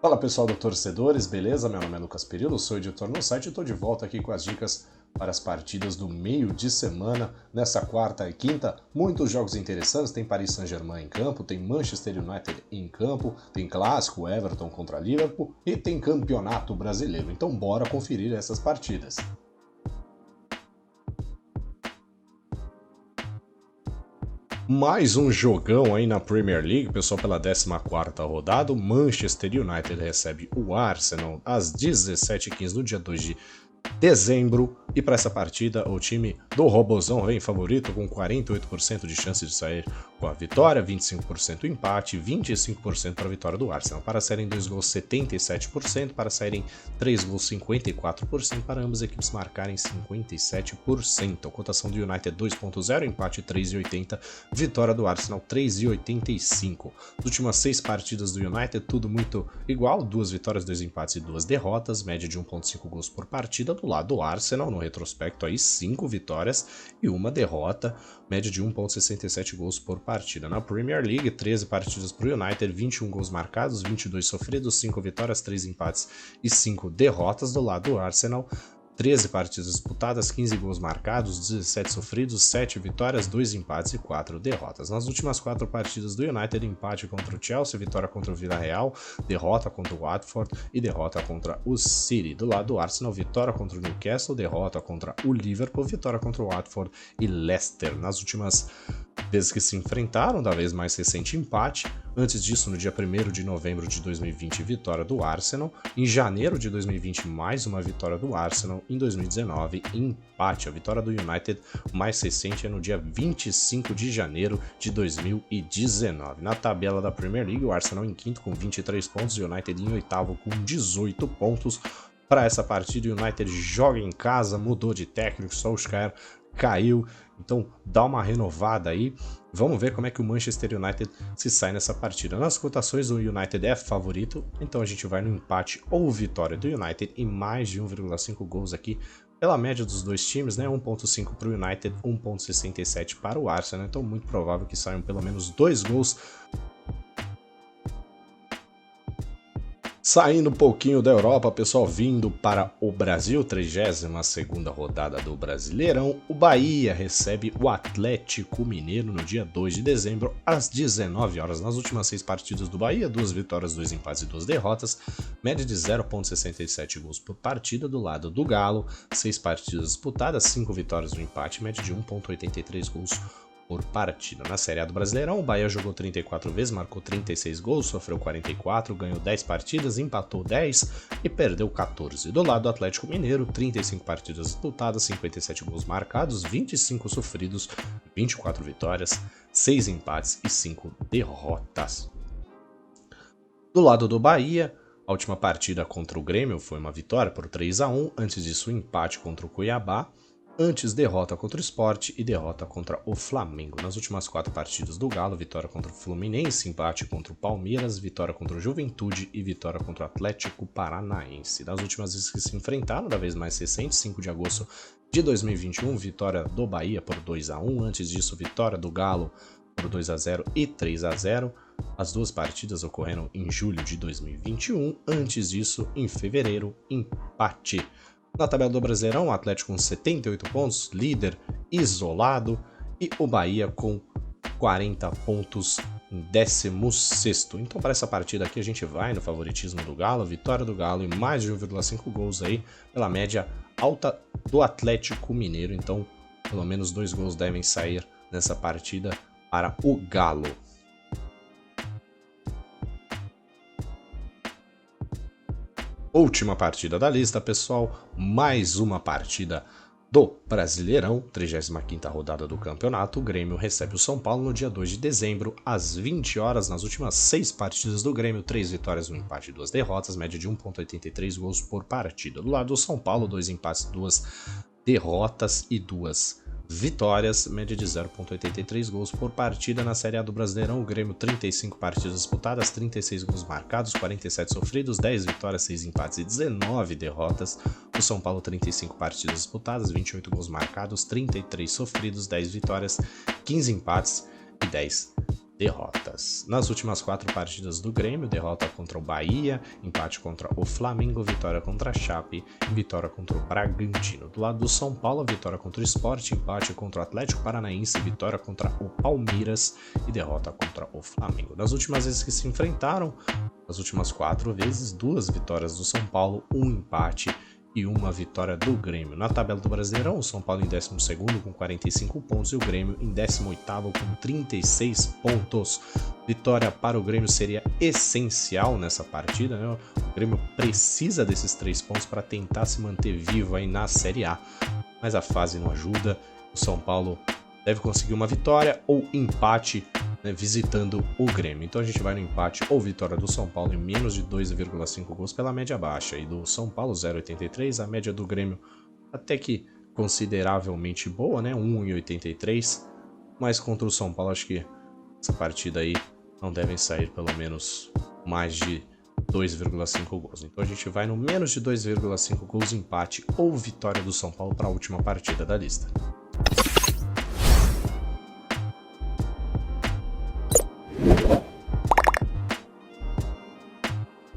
Fala pessoal do Torcedores, beleza? Meu nome é Lucas Perillo, sou editor no site e estou de volta aqui com as dicas para as partidas do meio de semana. Nessa quarta e quinta, muitos jogos interessantes, tem Paris Saint-Germain em campo, tem Manchester United em campo, tem clássico Everton contra Liverpool e tem campeonato brasileiro. Então bora conferir essas partidas. Mais um jogão aí na Premier League, pessoal, pela 14ª rodada. O Manchester United recebe o Arsenal às 17h15 no dia 2 de dezembro. E para essa partida, o time do Robozão vem favorito com 48% de chance de sair com a vitória, 25% empate, 25% para a vitória do Arsenal. Para saírem 2 gols, 77%, para saírem 3 gols, 54%, para ambas as equipes marcarem 57%. A cotação do United 2.0, empate 3,80, vitória do Arsenal 3,85. As últimas 6 partidas do United, tudo muito igual, 2 vitórias, 2 empates e 2 derrotas, média de 1.5 gols por partida. Do lado do Arsenal, no retrospecto, aí 5 vitórias e 1 derrota, média de 1.67 gols por partida. Na Premier League, 13 partidas para o United, 21 gols marcados, 22 sofridos, 5 vitórias, 3 empates e 5 derrotas. Do lado do Arsenal, 13 partidas disputadas, 15 gols marcados, 17 sofridos, 7 vitórias, 2 empates e 4 derrotas. Nas últimas 4 partidas do United, empate contra o Chelsea, vitória contra o Villarreal, derrota contra o Watford e derrota contra o City. Do lado do Arsenal, vitória contra o Newcastle, derrota contra o Liverpool, vitória contra o Watford e Leicester. Nas últimas vezes que se enfrentaram, da vez mais recente empate. Antes disso, no dia 1º de novembro de 2020, vitória do Arsenal. Em janeiro de 2020, mais uma vitória do Arsenal. Em 2019, empate. A vitória do United mais recente é no dia 25 de janeiro de 2019. Na tabela da Premier League, o Arsenal em quinto com 23 pontos, o United em oitavo com 18 pontos. Para essa partida, o United joga em casa, mudou de técnico, Solskjaer caiu, então dá uma renovada aí. Vamos ver como é que o Manchester United se sai nessa partida. Nas cotações, o United é favorito, então a gente vai no empate ou vitória do United e mais de 1,5 gols aqui pela média dos dois times, né? 1.5 para o United, 1.67 para o Arsenal, então muito provável que saiam pelo menos 2 gols. Saindo um pouquinho da Europa, pessoal, vindo para o Brasil, 32ª rodada do Brasileirão, o Bahia recebe o Atlético Mineiro no dia 2 de dezembro, às 19 horas. Nas últimas 6 partidas do Bahia, 2 vitórias, 2 empates e 2 derrotas, média de 0.67 gols por partida. Do lado do Galo, 6 partidas disputadas, 5 vitórias, 1 empate, média de 1.83 gols por partida. Na Série A do Brasileirão, o Bahia jogou 34 vezes, marcou 36 gols, sofreu 44, ganhou 10 partidas, empatou 10 e perdeu 14. Do lado do Atlético Mineiro, 35 partidas disputadas, 57 gols marcados, 25 sofridos, 24 vitórias, 6 empates e 5 derrotas. Do lado do Bahia, a última partida contra o Grêmio foi uma vitória por 3-1, antes disso um empate contra o Cuiabá, antes derrota contra o Sport e derrota contra o Flamengo. Nas últimas 4 partidas do Galo, vitória contra o Fluminense, empate contra o Palmeiras, vitória contra o Juventude e vitória contra o Atlético Paranaense. Das últimas vezes que se enfrentaram, da vez mais recente, 5 de agosto de 2021, vitória do Bahia por 2-1, antes disso vitória do Galo por 2-0 e 3-0. As 2 partidas ocorreram em julho de 2021, antes disso, em fevereiro, empate. Na tabela do Brasileirão, o Atlético com 78 pontos, líder isolado, e o Bahia com 40 pontos em 16º. Então, para essa partida aqui, a gente vai no favoritismo do Galo, vitória do Galo e mais de 1,5 gols aí, pela média alta do Atlético Mineiro. Então, pelo menos 2 gols devem sair nessa partida para o Galo. Última partida da lista, pessoal, mais uma partida do Brasileirão, 35ª rodada do campeonato. O Grêmio recebe o São Paulo no dia 2 de dezembro, às 20 horas. Nas últimas 6 partidas do Grêmio, 3 vitórias, 1 empate e 2 derrotas, média de 1.83 gols por partida. Do lado do São Paulo, 2 empates, 2 derrotas e 2 vitórias, média de 0.83 gols por partida. Na Série A do Brasileirão, o Grêmio 35 partidas disputadas, 36 gols marcados, 47 sofridos, 10 vitórias, 6 empates e 19 derrotas. O São Paulo 35 partidas disputadas, 28 gols marcados, 33 sofridos, 10 vitórias, 15 empates e 10 derrotas. Nas últimas 4 partidas do Grêmio, derrota contra o Bahia, empate contra o Flamengo, vitória contra a Chape e vitória contra o Bragantino. Do lado do São Paulo, vitória contra o Sport, empate contra o Atlético Paranaense, vitória contra o Palmeiras e derrota contra o Flamengo. Das últimas vezes que se enfrentaram, as últimas 4 vezes, 2 vitórias do São Paulo, 1 empate e 1 vitória do Grêmio. Na tabela do Brasileirão, o São Paulo em 12º com 45 pontos e o Grêmio em 18º com 36 pontos. Vitória para o Grêmio seria essencial nessa partida, né? O Grêmio precisa desses 3 pontos para tentar se manter vivo aí na Série A, mas a fase não ajuda. O São Paulo deve conseguir uma vitória ou empate, né, visitando o Grêmio. Então a gente vai no empate ou vitória do São Paulo em menos de 2,5 gols pela média baixa. E do São Paulo 0,83, a média do Grêmio até que consideravelmente boa, né? 1,83. Mas contra o São Paulo acho que essa partida aí não devem sair pelo menos mais de 2,5 gols. Então a gente vai no menos de 2,5 gols, empate ou vitória do São Paulo para a última partida da lista.